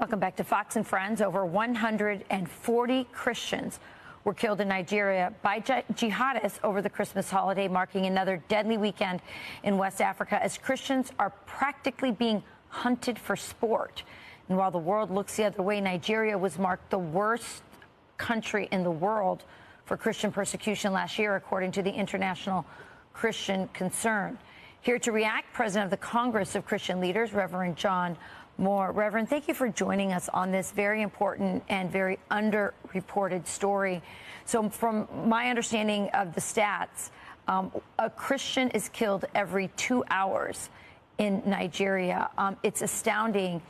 Welcome back to Fox and Friends. Over 140 Christians were killed in Nigeria by jihadists over the Christmas holiday, marking another deadly weekend in West Africa as Christians are practically being hunted for sport. And while the world looks the other way, Nigeria was marked the worst country in the world for Christian persecution last year, according to the International Christian Concern. Here to react, President of the Congress of Christian Leaders, Reverend John Moore. Reverend, thank you for joining us on this very important and very underreported story. So from my understanding of the stats, a Christian is killed every 2 hours in Nigeria. It's astounding.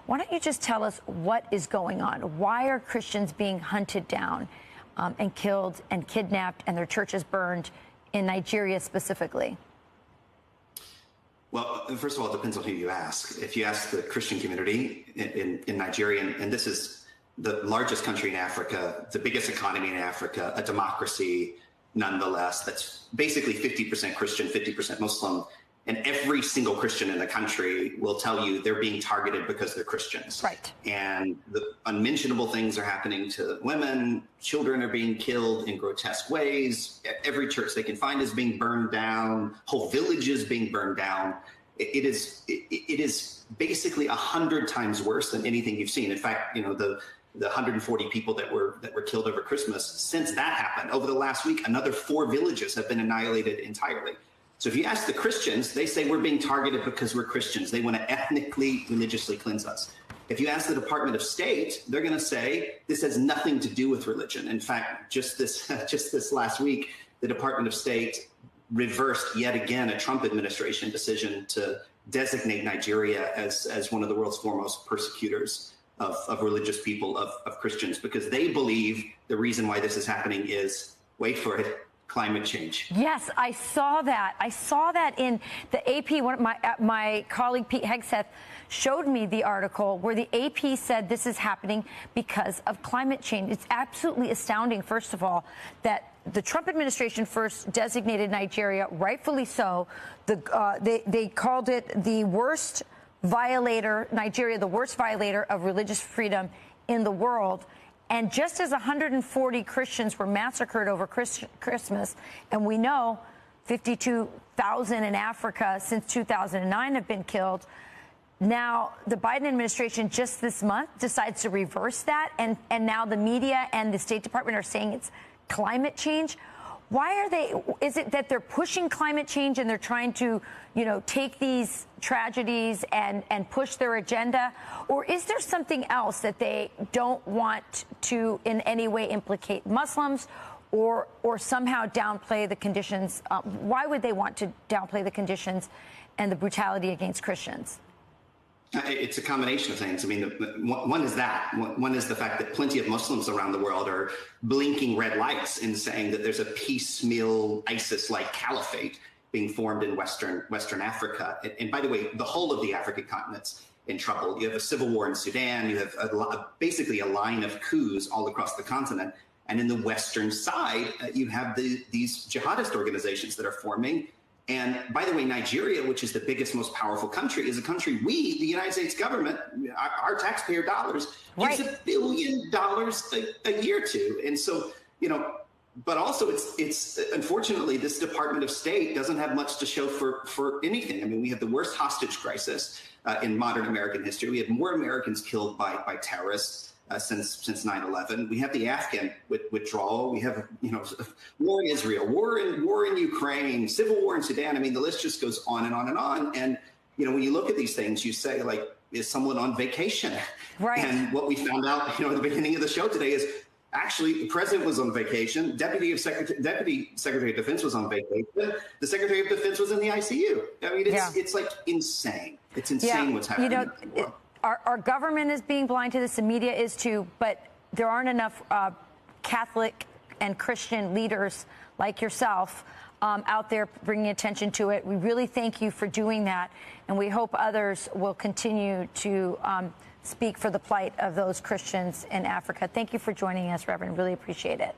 Why don't you just tell us what is going on? Why are Christians being hunted down and killed and kidnapped and their churches burned in Nigeria specifically? Well, first of all, it depends on who you ask. If you ask the Christian community in Nigeria, and this is the largest country in Africa, the biggest economy in Africa, a democracy nonetheless, that's basically 50% Christian, 50% Muslim. And every single Christian in the country will tell you they're being targeted because they're Christians. Right. And the unmentionable things are happening to women. Children are being killed in grotesque ways. Every church they can find is being burned down. Whole villages being burned down. It is basically 100 times worse than anything you've seen. In fact, you know, the 140 people that were killed over Christmas, since that happened, over the last week, another 4 villages have been annihilated entirely. So if you ask the Christians, they say we're being targeted because we're Christians. They want to ethnically, religiously cleanse us. If you ask the Department of State, they're going to say this has nothing to do with religion. In fact, just this last week, the Department of State reversed yet again a Trump administration decision to designate Nigeria as one of the world's foremost persecutors of religious people, of Christians, because they believe the reason why this is happening is, wait for it, climate change. Yes, I saw that. I saw that in the AP. One of my colleague Pete Hegseth showed me the article where the AP said this is happening because of climate change. It's absolutely astounding, first of all, that the Trump administration first designated Nigeria, rightfully so. They called it the worst violator, Nigeria, the worst violator of religious freedom in the world. And just as 140 Christians were massacred over Christmas, and we know 52,000 in Africa since 2009 have been killed, now the Biden administration just this month decides to reverse that, and now the media and the State Department are saying it's climate change. Why are they? Is it that they're pushing climate change and they're trying to, you know, take these tragedies and push their agenda? Or is there something else that they don't want to in any way implicate Muslims or somehow downplay the conditions? Why would they want to downplay the conditions and the brutality against Christians? It's a combination of things. I mean, one is that. One is the fact that plenty of Muslims around the world are blinking red lights in saying that there's a piecemeal ISIS-like caliphate being formed in Western Africa. And by the way, the whole of the African continent's in trouble. You have a civil war in Sudan. You have basically a line of coups all across the continent. And in the Western side, you have these jihadist organizations that are forming. And by the way, Nigeria, which is the biggest, most powerful country, is a country we, the United States government, our taxpayer dollars, gives $1 billion a year to. And so, you know, but also it's unfortunately, this Department of State doesn't have much to show for anything. I mean, we have the worst hostage crisis in modern American history. We have more Americans killed by terrorists since 9/11. We have the Afghan withdrawal. We have, you know, war in Israel, war in Ukraine, civil war in Sudan. I mean, the list just goes on and on and on. And, you know, when you look at these things, you say, like, is someone on vacation? Right. And what we found out, you know, at the beginning of the show today is actually the president was on vacation. Deputy Secretary of Defense was on vacation. The Secretary of Defense was in the ICU. I mean, it's like insane. It's insane what's happening. You know, Our government is being blind to this, the media is too, but there aren't enough Catholic and Christian leaders like yourself out there bringing attention to it. We really thank you for doing that, and we hope others will continue to speak for the plight of those Christians in Africa. Thank you for joining us, Reverend. Really appreciate it.